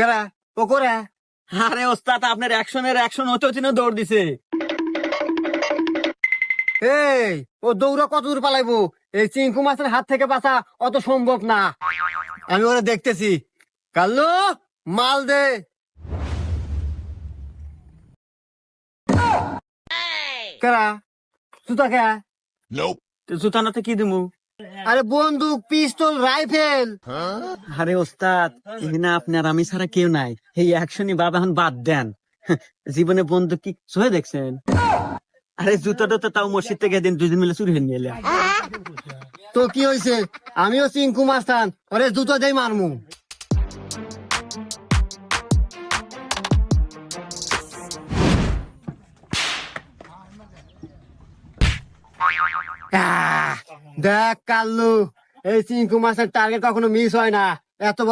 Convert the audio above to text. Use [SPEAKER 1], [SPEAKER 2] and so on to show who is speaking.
[SPEAKER 1] কেরা ও করে?
[SPEAKER 2] আরে ওস্তাদ আপনার অ্যাকশনের অ্যাকশন হতে হতে না দৌড় দিছে।
[SPEAKER 1] এই ও দৌড়া কত দূর পালাইবো? এই চিঙ্কু মাছের হাত থেকে বাঁচা অত সম্ভব না। আমি ওরা দেখতেছি। কাল্লু মাল দে। কেরা জুতা কে?
[SPEAKER 2] তো জুতানাতে কি দিমু?
[SPEAKER 1] আরে বন্দুক, পিস্তল, রাইফেল।
[SPEAKER 2] আরে ওস্তাদ এখানে আপনার আমি ছাড়া কেউ নাই, এই অ্যাকশনই বাবা এখন বাদ দেন। জীবনে বন্ধু কি সহে দেখছেন? আরে জুতাটা তো তাও মসজিদ থেকে দিন দুজন মিলে চুরি হয়ে নিয়ে এলাম।
[SPEAKER 1] তো কি হয়েছে? আমিও চিঙ্কু মাস্তান, ওরে জুতো দেই মারমু। দেখ কাল্লু, এই চিঙ্কু মাছের টার্গেট কখনো মিস হয় না। এত বড়